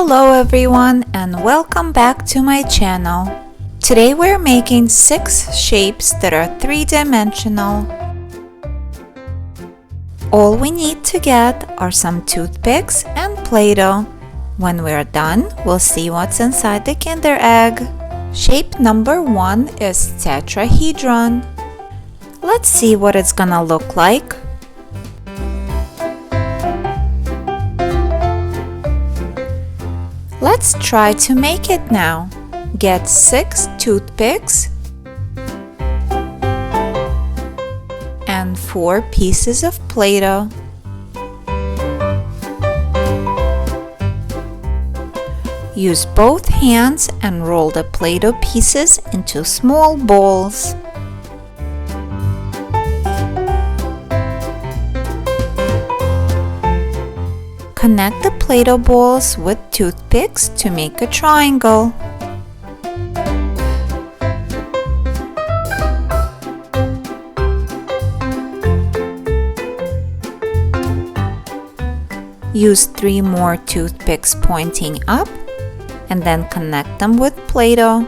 Hello everyone and welcome back to my channel. Today we're making 6 shapes that are 3-dimensional. All we need to get are some toothpicks and Play-Doh. When we're done, we'll see what's inside the Kinder Egg. Shape number 1 is tetrahedron. Let's see what it's gonna look like. Let's try to make it now. Get 6 toothpicks and 4 pieces of Play-Doh. Use both hands and roll the Play-Doh pieces into small balls. Connect the Play-Doh balls with toothpicks to make a triangle. Use 3 more toothpicks pointing up and then connect them with Play-Doh.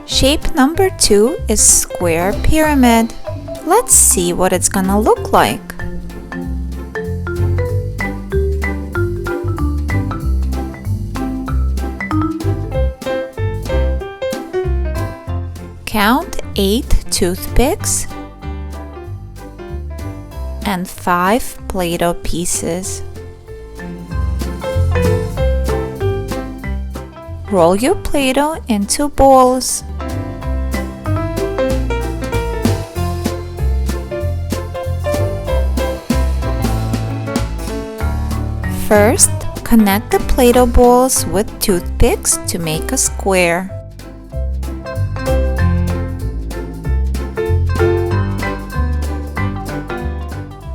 Shape number 2 is square pyramid. Let's see what it's gonna look like. Count 8 toothpicks and 5 Play-Doh pieces. Roll your Play-Doh into balls. First, connect the Play-Doh balls with toothpicks to make a square.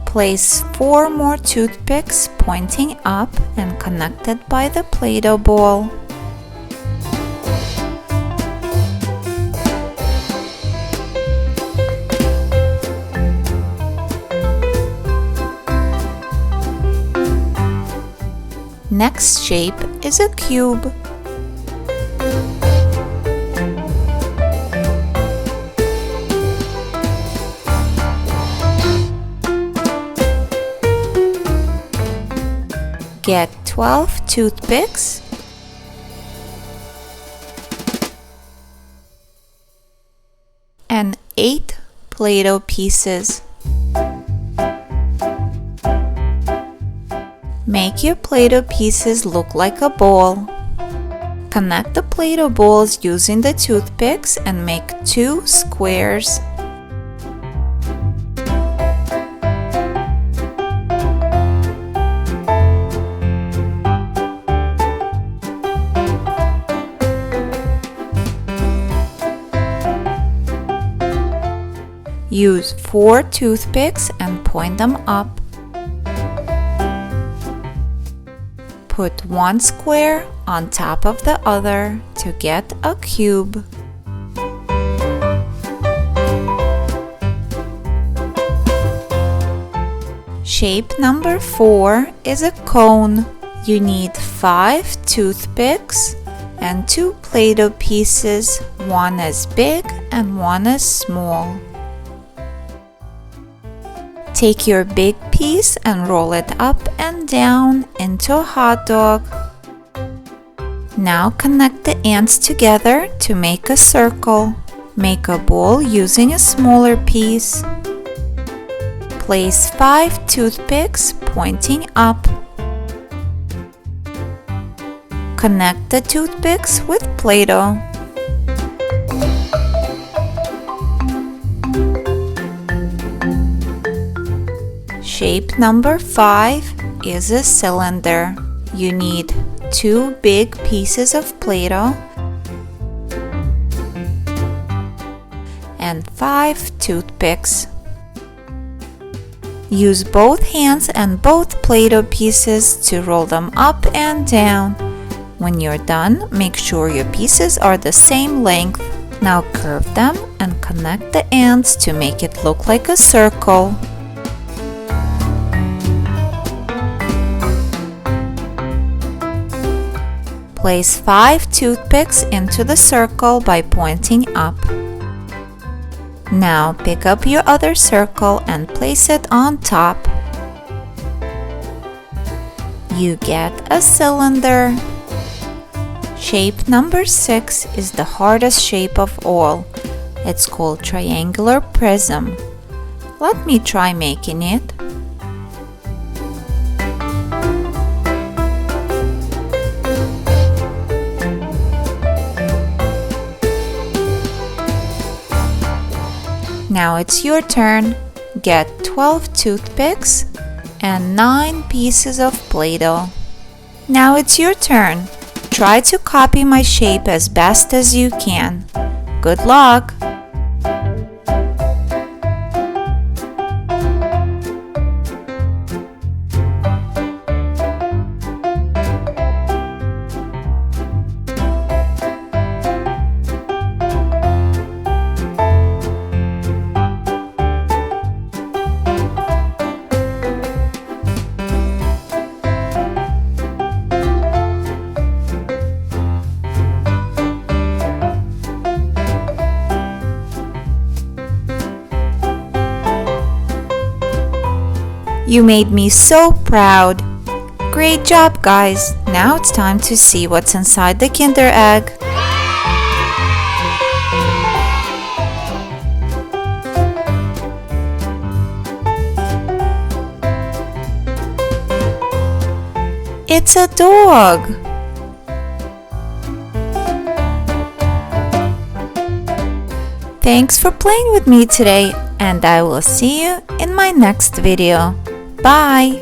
Place 4 more toothpicks pointing up and connected by the Play-Doh ball. Next shape is a cube. Get 12 toothpicks and 8 Play-Doh pieces. Make your Play-Doh pieces look like a ball. Connect the Play-Doh balls using the toothpicks and make 2 squares. Use 4 toothpicks and point them up. Put 1 square on top of the other to get a cube. Shape number 4 is a cone. You need 5 toothpicks and 2 Play-Doh pieces. One is big and one is small. Take your big piece and roll it up and down into a hot dog. Now connect the ends together to make a circle. Make a ball using a smaller piece. Place 5 toothpicks pointing up. Connect the toothpicks with Play-Doh. Shape number 5 is a cylinder. You need 2 big pieces of Play-Doh and 5 toothpicks. Use both hands and both Play-Doh pieces to roll them up and down. When you're done, make sure your pieces are the same length. Now curve them and connect the ends to make it look like a circle. Place 5 toothpicks into the circle by pointing up. Now pick up your other circle and place it on top. You get a cylinder. Shape number 6 is the hardest shape of all. It's called triangular prism. Let me try making it. Now it's your turn. Get 12 toothpicks and 9 pieces of Play-Doh. Now it's your turn. Try to copy my shape as best as you can. Good luck! You made me so proud! Great job, guys! Now it's time to see what's inside the Kinder Egg. It's a dog! Thanks for playing with me today, and I will see you in my next video. Bye!